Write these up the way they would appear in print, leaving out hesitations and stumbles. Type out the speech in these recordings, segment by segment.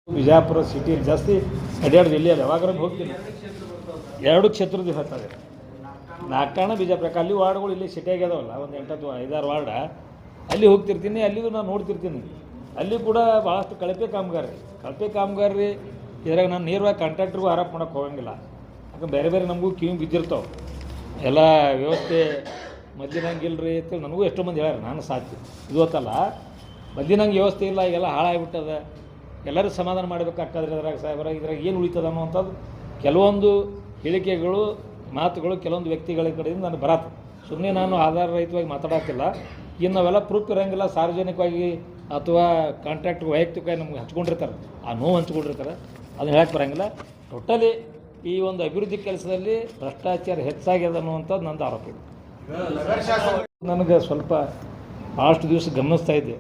ವಿಜಯಪುರ ಸಿಟಿಯಲ್ಲಿ ಜಾಸ್ತಿ ಅಡ್ಯಾಡೋದು ಇಲ್ಲಿ ಯಾವಾಗಾರ ಹೋಗ್ತೀನಿ. 2 ಕ್ಷೇತ್ರದ ಹೇಳ್ತಾರೆ. 4 ಬಿಜಾಪುರ ಅಲ್ಲಿ ವಾರ್ಡ್ಗಳು ಇಲ್ಲಿ ಸಿಟಿಯಾಗಿ ಅದಾವಲ್ಲ, ಒಂದು 8-5 ವಾರ್ಡ ಅಲ್ಲಿ ಹೋಗ್ತಿರ್ತೀನಿ. ಅಲ್ಲಿಗೂ ನಾನು ನೋಡ್ತಿರ್ತೀನಿ. ಅಲ್ಲಿ ಕೂಡ ಭಾಳಷ್ಟು ಕಳಪೆ ಕಾಮಗಾರಿ ಇದ್ರಾಗ ನಾನು ನೇರವಾಗಿ ಕಾಂಟ್ರಾಕ್ಟ್ರಿಗೂ ಆರೋಪ ಮಾಡೋಕ್ಕೆ ಹೋಗಂಗಿಲ್ಲ. ಯಾಕಂದ್ರೆ ಬೇರೆ ಬೇರೆ ನಮಗೂ ಕಿವಿ ಬಿದ್ದಿರ್ತಾವೆ. ಎಲ್ಲ ವ್ಯವಸ್ಥೆ ಮೊದಲಿನಂಗೆ ಇಲ್ಲರಿ ಅಂತೇಳಿ ನನಗೂ ಎಷ್ಟೋ ಮಂದಿ ಹೇಳ್ಯಾರ. ನಾನು ಸಾಧ್ಯ ಇದು ಗೊತ್ತಲ್ಲ, ಮೊದಲಿನಂಗೆ ವ್ಯವಸ್ಥೆ ಇಲ್ಲ, ಈಗೆಲ್ಲ ಹಾಳಾಗಿಬಿಟ್ಟದ, ಎಲ್ಲರೂ ಸಮಾಧಾನ ಮಾಡಬೇಕಾಗ್ತದ್ರಿ ಅದ್ರಾಗ ಸಾಹೇಬರ, ಇದ್ರಾಗ ಏನು ಉಳಿತದ ಅನ್ನೋವಂಥದ್ದು ಕೆಲವೊಂದು ಹೇಳಿಕೆಗಳು ಮಾತುಗಳು ಕೆಲವೊಂದು ವ್ಯಕ್ತಿಗಳ ಕಡೆಯಿಂದ ನಾನು ಬರತ್ತೆ. ಸುಮ್ಮನೆ ನಾನು ಆಧಾರ ರಹಿತವಾಗಿ ಮಾತಾಡೋಕ್ಕಿಲ್ಲ. ಇನ್ನು ನಾವೆಲ್ಲ ಪ್ರೂಫ್ ಇರೋಂಗಿಲ್ಲ. ಸಾರ್ವಜನಿಕವಾಗಿ ಅಥವಾ ಕಾಂಟ್ರಾಕ್ಟ್ ವೈಯಕ್ತಿಕವಾಗಿ ನಮ್ಗೆ ಹಂಚ್ಕೊಂಡಿರ್ತಾರೆ, ಆ ನೋವು ಹಂಚ್ಕೊಂಡಿರ್ತಾರೆ, ಅದನ್ನ ಹೇಳಕ್ಕೆ ಬರೋಂಗಿಲ್ಲ. ಟೋಟಲಿ ಈ ಒಂದು ಅಭಿವೃದ್ಧಿ ಕೆಲಸದಲ್ಲಿ ಭ್ರಷ್ಟಾಚಾರ ಹೆಚ್ಚಾಗ್ಯದ ಅನ್ನುವಂಥದ್ದು ನಂದು ಆರೋಪ ಇದೆ. ನನಗೆ ಸ್ವಲ್ಪ ಭಾಳಷ್ಟು ದಿವಸ ಗಮನಿಸ್ತಾ ಇದ್ದೆ.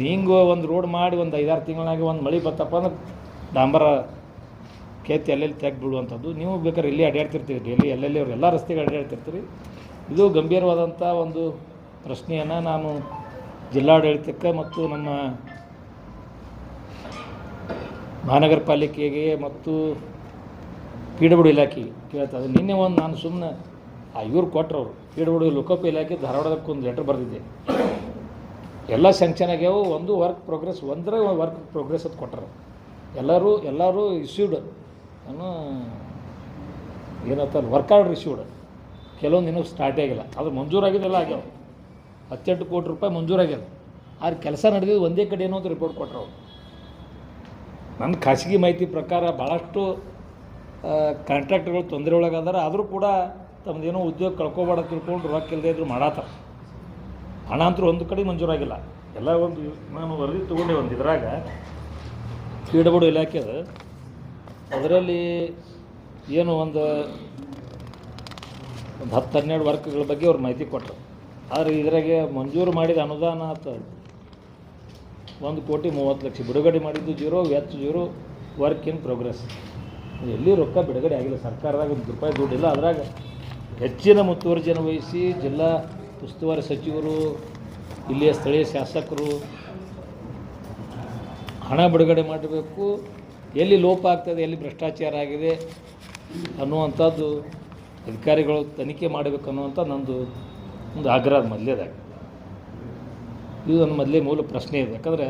ಹಿಂಗೆ ಒಂದು ರೋಡ್ ಮಾಡಿ ಒಂದು 5-6 ತಿಂಗಳಾಗಿ ಒಂದು ಮಳೆ ಬತ್ತಪ್ಪ ಅಂದ್ರೆ ಡಾಂಬರ ಕೆತ್ತಿ ಎಲ್ಲೆಲ್ಲಿ ತೆಗೆದು ಬಿಡುವಂಥದ್ದು. ನೀವು ಬೇಕಾದ್ರೆ ಇಲ್ಲಿ ಅಡ್ಡಾಡ್ತಿರ್ತೀರಿ, ಡೈಲಿ ಎಲ್ಲೆಲ್ಲಿ ಅವ್ರು ಎಲ್ಲ ರಸ್ತೆಗೆ ಅಡ್ಡಾಡ್ತಿರ್ತೀರಿ. ಇದು ಗಂಭೀರವಾದಂಥ ಒಂದು ಪ್ರಶ್ನೆಯನ್ನು ನಾನು ಜಿಲ್ಲಾಡಳಿತಕ್ಕೆ ಮತ್ತು ನಮ್ಮ ಮಹಾನಗರ ಪಾಲಿಕೆಗೆ ಮತ್ತು PWD ಇಲಾಖೆಗೆ ಕೇಳ್ತದೆ. ನಿನ್ನೆ ಒಂದು ನಾನು ಸುಮ್ಮನೆ ಇವ್ರು ಕೊಟ್ಟರವರು PWD ಲೋಕೋಪ ಇಲಾಖೆ ಧಾರವಾಡದಕ್ಕೆ ಒಂದು ಲೆಟ್ರ್ ಬರೆದಿದ್ದೆ. ಎಲ್ಲ ಸ್ಯಾಂಕ್ಷನ್ ಆಗ್ಯಾವು, ಒಂದು ವರ್ಕ್ ಪ್ರೋಗ್ರೆಸ್ ಅಂತ ಕೊಟ್ಟರು. ಎಲ್ಲರೂ ಇಶ್ಯೂಡ್ ಏನಂತಾರೆ ವರ್ಕ್ ಆರ್ಡರ್ ಇಶ್ಯೂಡ್. ಕೆಲವೊಂದು ಇನ್ನೂ ಸ್ಟಾರ್ಟೇ ಆಗಿಲ್ಲ, ಅದು ಮಂಜೂರಾಗಿದ್ದೆಲ್ಲ ಆಗ್ಯಾವ. 18 ಕೋಟಿ ರೂಪಾಯಿ ಮಂಜೂರಾಗ್ಯದ. ಆದ್ರೆ ಕೆಲಸ ನಡೆದಿದ್ದು ಒಂದೇ ಕಡೆ ಏನೋ ಅಂತ ರಿಪೋರ್ಟ್ ಕೊಟ್ಟರು. ನನ್ನ ಖಾಸಗಿ ಮಾಹಿತಿ ಪ್ರಕಾರ ಭಾಳಷ್ಟು ಕಾಂಟ್ರಾಕ್ಟ್ಗಳು ತೊಂದರೆ ಒಳಗಾದಾರ. ಆದರೂ ಕೂಡ ತಮ್ಮದೇನೋ ಉದ್ಯೋಗ ಕಳ್ಕೊಬೇಡ ತಿಳ್ಕೊಂಡು ರೊಕ್ಕ ಇಲ್ಲದೆ ಇದ್ರು ಮಾಡತ್ತಾರ. ಹಣ ಅಂತೂ ಒಂದು ಕಡೆ ಮಂಜೂರಾಗಿಲ್ಲ. ಎಲ್ಲ ಒಂದು ನಾನು ವರದಿ ತೊಗೊಂಡೆ ಒಂದು ಇದ್ರಾಗ PWD ಇಲಾಖೆದು, ಅದರಲ್ಲಿ ಏನು ಒಂದು 10-12 ವರ್ಕ್ಗಳ ಬಗ್ಗೆ ಅವ್ರು ಮಾಹಿತಿ ಕೊಟ್ಟರು. ಆದರೆ ಇದ್ರಾಗೆ ಮಂಜೂರು ಮಾಡಿದ ಅನುದಾನ 1,30,00,000 ಬಿಡುಗಡೆ ಮಾಡಿದ್ದು 0, ವೆಚ್ಚ 0, ವರ್ಕ್ ಇನ್ ಪ್ರೋಗ್ರೆಸ್. ಎಲ್ಲಿ ರೊಕ್ಕ ಬಿಡುಗಡೆ ಆಗಿಲ್ಲ. ಸರ್ಕಾರದಾಗ ₹1 ದುಡ್ಡಿಲ್ಲ. ಅದ್ರಾಗ ಹೆಚ್ಚಿನ ಮುತುವರ್ಜಿಯನ್ನು ವಹಿಸಿ ಜಿಲ್ಲಾ ಉಸ್ತುವಾರಿ ಸಚಿವರು, ಇಲ್ಲಿಯ ಸ್ಥಳೀಯ ಶಾಸಕರು ಹಣ ಬಿಡುಗಡೆ ಮಾಡಬೇಕು. ಎಲ್ಲಿ ಲೋಪ ಆಗ್ತದೆ, ಎಲ್ಲಿ ಭ್ರಷ್ಟಾಚಾರ ಆಗಿದೆ ಅನ್ನುವಂಥದ್ದು ಅಧಿಕಾರಿಗಳು ತನಿಖೆ ಮಾಡಬೇಕು ಅನ್ನುವಂಥ ನಂದು ಒಂದು ಆಗ್ರಹ ಮೊದಲೇದಾಗ. ಇದು ನನ್ನ ಮೊದಲೇ ಮೂಲ ಪ್ರಶ್ನೆ ಇದೆ. ಯಾಕಂದರೆ